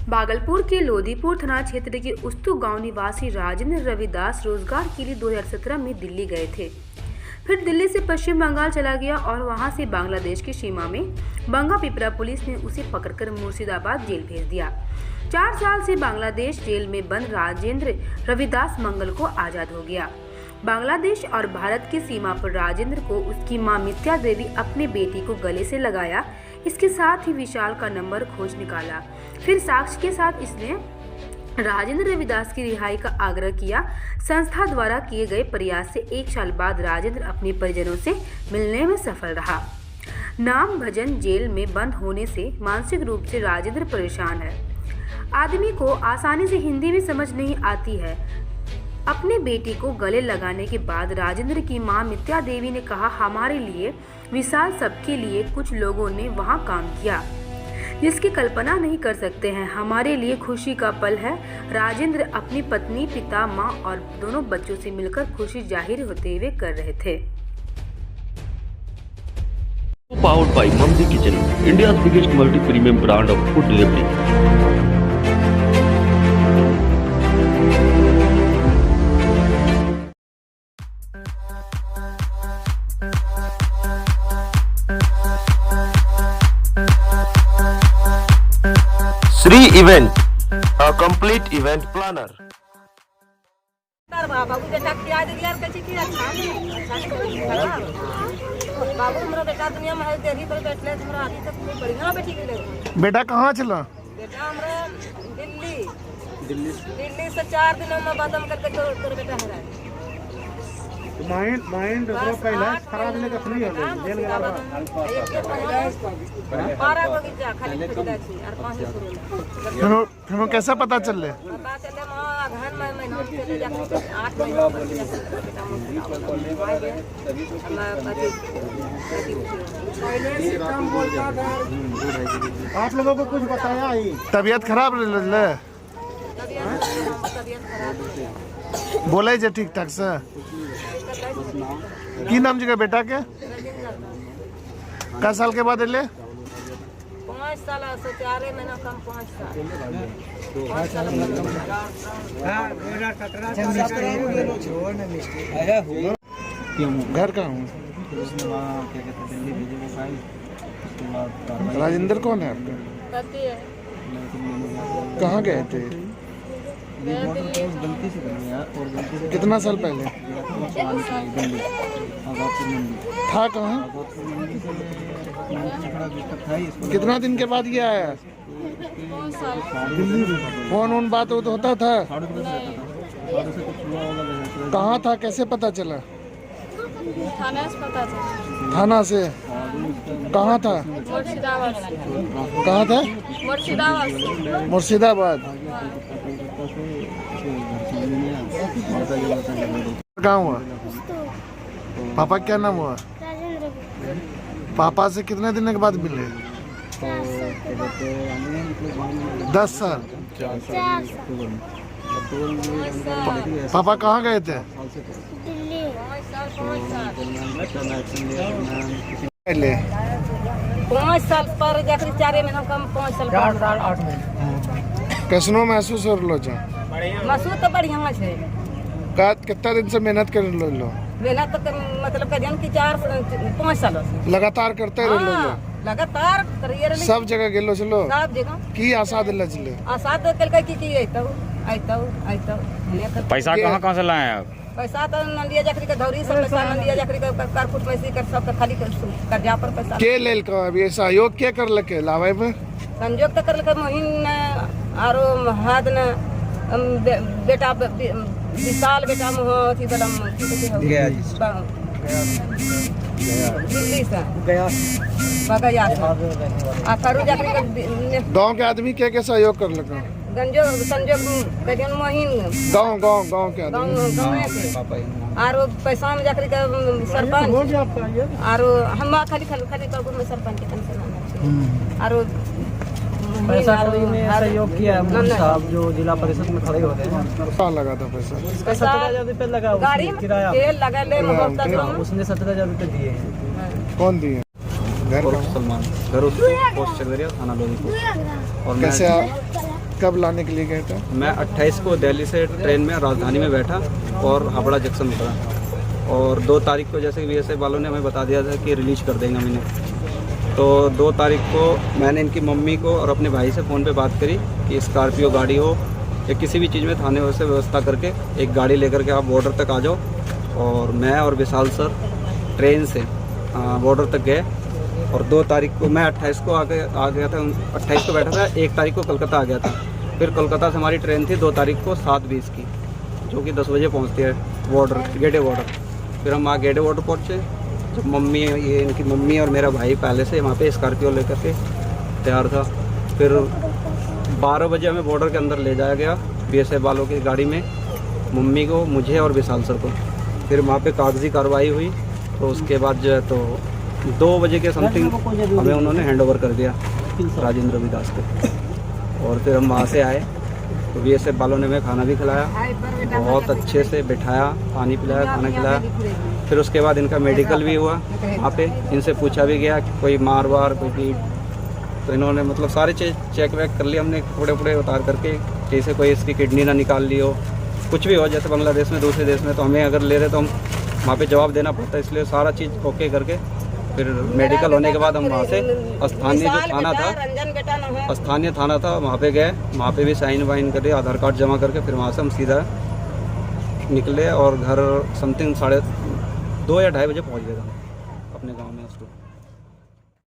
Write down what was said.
भागलपुर के लोधीपुर थाना क्षेत्र के उस्तु गांव निवासी राजेंद्र रविदास रोजगार के लिए 2017 में दिल्ली गए थे। फिर दिल्ली से पश्चिम बंगाल चला गया और वहां से बांग्लादेश की सीमा में बंगा पिपरा पुलिस ने उसे पकड़कर मुर्शिदाबाद जेल भेज दिया। 4 साल से बांग्लादेश जेल में बंद राजेंद्र रविदास मंगल को आज़ाद हो गया। बांग्लादेश और भारत की सीमा पर राजेंद्र को उसकी मां मित्या देवी अपने बेटी को गले से लगाया। इसके साथ ही विशाल का नंबर खोज निकाला। फिर साक्ष्य के साथ इसने राजेंद्र रविदास की रिहाई का आग्रह किया। संस्था द्वारा किए गए प्रयास से 1 साल बाद राजेंद्र अपने परिजनों से मिलने में सफल रहा। नाम भजन जेल में बंद होने से मानसिक रूप से राजेंद्र परेशान है। आदमी को आसानी से हिंदी भी समझ नहीं आती है। अपने बेटी को गले लगाने के बाद राजेंद्र की मां मित्या देवी ने कहा, हमारे लिए विशाल सबके लिए कुछ लोगों ने वहां काम किया जिसकी कल्पना नहीं कर सकते हैं। हमारे लिए खुशी का पल है। राजेंद्र अपनी पत्नी, पिता, मां और दोनों बच्चों से मिलकर खुशी जाहिर होते हुए कर रहे थे। Powered by Mamdi Kitchen, India's biggest multi-premium brand of food delivery. Sri Event, a complete event planner. बाबू बेटा किया दे यार कैसे किया बाबू मेरा बेटा दुनिया में है देरी पर बैठले हमरा अभी तक नहीं पड़ी ना बेटी के लिए। बेटा कहाँ चला? बेटा हमरा दिल्ली से 4 दिनों में बदम करके तोर बेटा है। माइंड पहले खराब नहीं कखनी होले जेल गया पारा को जा खाली खुदा छी और 5 शुरू फिर कैसा पता चले मां घर में महीना चले जाके 8 महीना आप लोगों को कुछ बताया ही? तबीयत खराब ले तबीयत खराब बोले जे ठीक ठाक से की नाम जगह बेटा के क साल के बाद ले 5 साल से 4 महीना कम 5 साल घर का हूँ। राजेंद्र कौन है आपका? कहाँ गए थे? कितना साल पहले था? कहाँ? कितना दिन के बाद ये आया? फोन बात होता था? कहाँ था? कैसे पता चला? थाना से पता चला। थाना से? कहाँ था? मुर्शिदाबाद। कहाँ था? मुर्शिदाबाद। मुर्शिदाबाद। कहाँ हुआ? पापा क्या नाम हुआ? पापा से कितने दिन के बाद मिले? 10 साल। पापा कहाँ गए थे? दिल्ली। 5 साल पर जाकर 4 महीना कम 5 साल 8 महीना कैसनो महसूस हो लो? महसूस तो बढ़िया छे। कितना दिन से मेहनत कर लो? मेहनत तो मतलब करियन की 4-5 साल से लगातार करते रह लो? लगातार करिए रहे। सब जगह गेलो चलो? सब जगह। की आशा दिला चले? आशा तो कल की आइतो पैसा कहाँ से लाए आप? पैसा तो नंदिया जाकरी का धौरी सब पैसा नंदिया जाकरी का कारकुट में से कर सब खाली कर्जा पर पैसा के लेल का अभी सहयोग के कर लके लावे में संयोग तो कर लके मोहिन आरो हाद न बेटा विशाल बेटा मोह थी दलम गया दिल्ली से गया आ करू जाकरी का गांव के आदमी के सहयोग कर लके संजोग कहियन मोहिन गांव के आदमी आरो पैसा में जाकर के सरपंच आरो हम खाली कागज में सरपंच के कन आरो पैसा सहयोग किया साहब जो जिला परिषद में खड़े होते हैं। कहाँ लगा था पैसा? 17,000 रुपये लगा गाड़ी में तेल लगा ले उसने 17,000 रुपये दिए हैं। कौन दिए? घर सलमान घर पोस्ट चक दरिया थाना लोधीपुर। और कैसे कब लाने के लिए गए थे? मैं 28 को दिल्ली से ट्रेन में राजधानी में बैठा और हावड़ा जंक्शन उतरा और 2 तारीख को जैसे बीएसएफ वालों ने हमें बता दिया था कि रिलीज कर देंगे हम इन्हें। तो 2 तारीख को मैंने इनकी मम्मी को और अपने भाई से फ़ोन पे बात करी कि स्कॉर्पियो गाड़ी हो या किसी भी चीज़ में थाने से व्यवस्था करके एक गाड़ी लेकर के आप बॉर्डर तक आ जाओ। और मैं और विशाल सर ट्रेन से बॉर्डर तक गए और 2 तारीख को मैं 28 को आ गया था, 28 को बैठा था, 1 तारीख को कोलकाता आ गया था। फिर कोलकाता से हमारी ट्रेन थी 2 तारीख को 7:20 की, जो कि 10 बजे पहुंचती है बॉर्डर, गेटे बॉर्डर। फिर हम वहाँ गेटे बॉर्डर पहुँचे। जब मम्मी, ये इनकी मम्मी और मेरा भाई पहले से वहाँ पे स्कॉर्पियो लेकर के तैयार था। फिर 12 बजे हमें बॉर्डर के अंदर ले जाया गया बीएसएफ वालों की गाड़ी में, मम्मी को, मुझे और विशाल सर को। फिर वहाँ पे कागजी कार्रवाई हुई। तो उसके बाद जो है तो 2 बजे के समथिंग हमें उन्होंने हैंडओवर कर दिया राजेंद्र रविदास को। और फिर हम वहाँ से आए तो बीएसएफ वालों ने हमें खाना भी खिलाया, बहुत अच्छे से बिठाया, पानी पिलाया, खाना खिलाया। फिर उसके बाद इनका मेडिकल भी हुआ वहाँ पे। इनसे पूछा भी गया कि कोई मार वार, कोई पीट, तो इन्होंने मतलब सारे चेक वेक कर लिए हमने, टुकड़े उतार करके, जैसे कोई इसकी किडनी ना निकाल ली हो, कुछ भी हो। जैसे बांग्लादेश में, दूसरे देश में तो हमें अगर ले रहे तो हम वहाँ पे जवाब देना पड़ता है, इसलिए सारा चीज़ ओके करके फिर मेडिकल होने के बाद हम वहाँ से स्थानीय जो थाना था, स्थानीय थाना था, वहाँ पे गए। वहाँ पे भी साइन वाइन करे, आधार कार्ड जमा करके फिर वहाँ से हम सीधा निकले और घर समथिंग 2:30 या 2:30 बजे पहुँच गए हम अपने गाँव में।